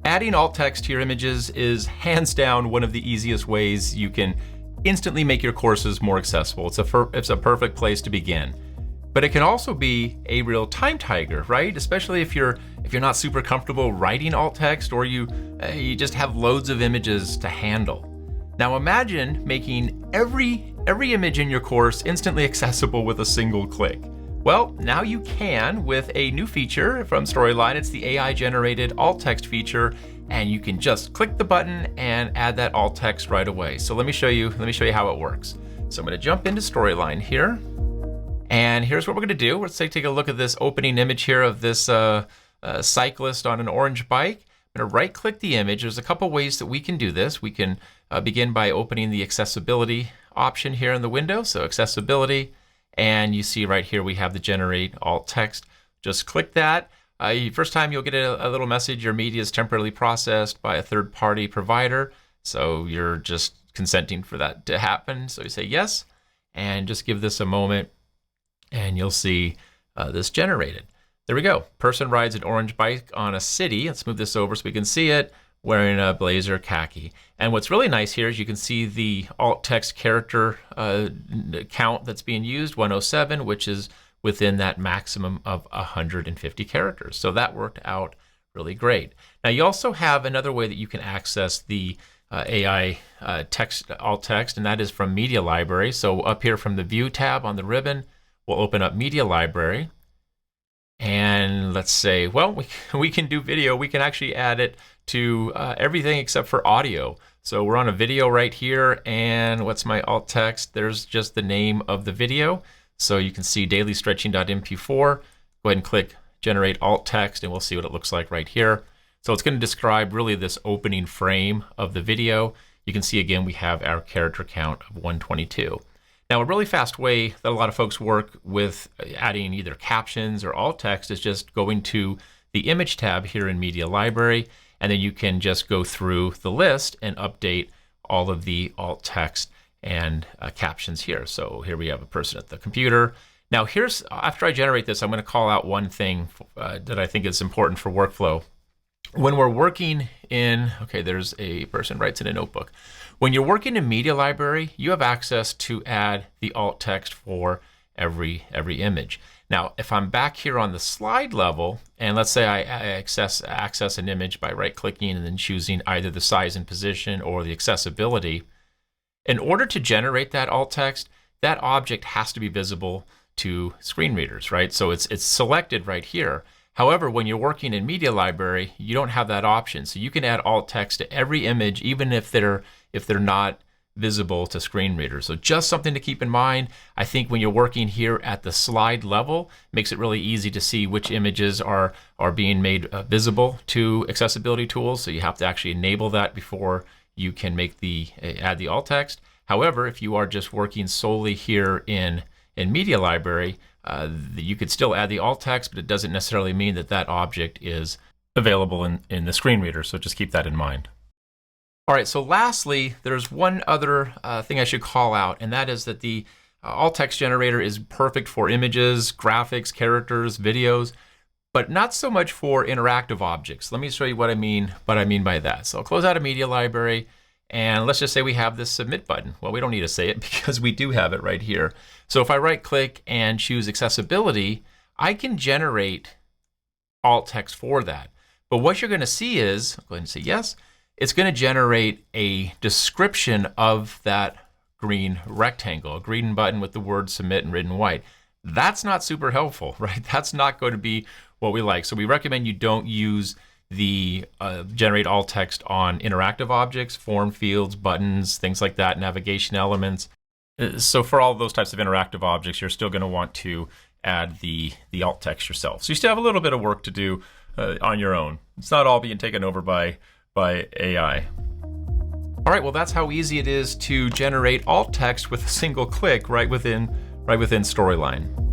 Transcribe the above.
Adding alt text to your images is hands down one of the easiest ways you can instantly make your courses more accessible. It's a perfect place to begin. But it can also be a real time tiger, right? Especially if you're not super comfortable writing alt text, or you just have loads of images to handle. Now imagine making every image in your course instantly accessible with a single click. Well, now you can with a new feature from Storyline. It's the AI generated alt text feature, and you can just click the button and add that alt text right away. So let me show you how it works. So I'm going to jump into Storyline here, and here's what we're going to do. Let's take a look at this opening image here of this cyclist on an orange bike. I'm going to right click the image. There's a couple ways that we can do this. We can begin by opening the accessibility option here in the window. So accessibility. And you see right here we have the generate alt text. Just click that. First time you'll get a little message, your media is temporarily processed by a third-party provider. So you're just consenting for that to happen. So you say yes, and just give this a moment, and you'll see this generated. There we go. Person rides an orange bike on a city. Let's move this over so we can see it, wearing a blazer khaki. And what's really nice here is you can see the alt text character count that's being used, 107, which is within that maximum of 150 characters. So that worked out really great. Now you also have another way that you can access the AI alt text, and that is from Media Library. So up here from the View tab on the ribbon, we'll open up Media Library. And let's say, well, we can do video. We can actually add it to everything except for audio. So we're on a video right here, and what's my alt text? There's just the name of the video. So you can see dailystretching.mp4. Go ahead and click generate alt text, and we'll see what it looks like right here. So it's going to describe really this opening frame of the video. You can see again we have our character count of 122. Now, a really fast way that a lot of folks work with adding either captions or alt text is just going to the image tab here in Media Library, and then you can just go through the list and update all of the alt text and captions here. So here we have a person at the computer. Now here's, after I generate this, I'm going to call out one thing that I think is important for workflow. When we're working in, okay, there's a person writes in a notebook. When you're working in Media Library, you have access to add the alt text for every image. Now, if I'm back here on the slide level, and let's say I access an image by right-clicking and then choosing either the size and position or the accessibility, in order to generate that alt text, that object has to be visible to screen readers, right? So it's selected right here. However, when you're working in Media Library, you don't have that option. So you can add alt text to every image, even if they're not visible to screen readers. So just something to keep in mind. I think when you're working here at the slide level, it makes it really easy to see which images are being made visible to accessibility tools. So you have to actually enable that before you can make add the alt text. However, if you are just working solely here in Media Library, you could still add the alt text, but it doesn't necessarily mean that that object is available in the screen reader. So just keep that in mind. All right, so lastly, there's one other thing I should call out, and that is that the alt text generator is perfect for images, graphics, characters, videos, but not so much for interactive objects. Let me show you what I mean by that. So I'll close out of Media Library, and let's just say we have this submit button. Well, we don't need to say it because we do have it right here. So if I right click and choose accessibility, I can generate alt text for that. But what you're going to see is, go ahead and say yes, it's going to generate a description of that green rectangle, a green button with the word submit in red and white. That's not super helpful, right? That's not going to be what we like. So we recommend you don't use the generate alt text on interactive objects, form fields, buttons, things like that, navigation elements. So for all those types of interactive objects, you're still going to want to add the alt text yourself. So you still have a little bit of work to do on your own. It's not all being taken over by AI. All right, well, that's how easy it is to generate alt text with a single click right within Storyline.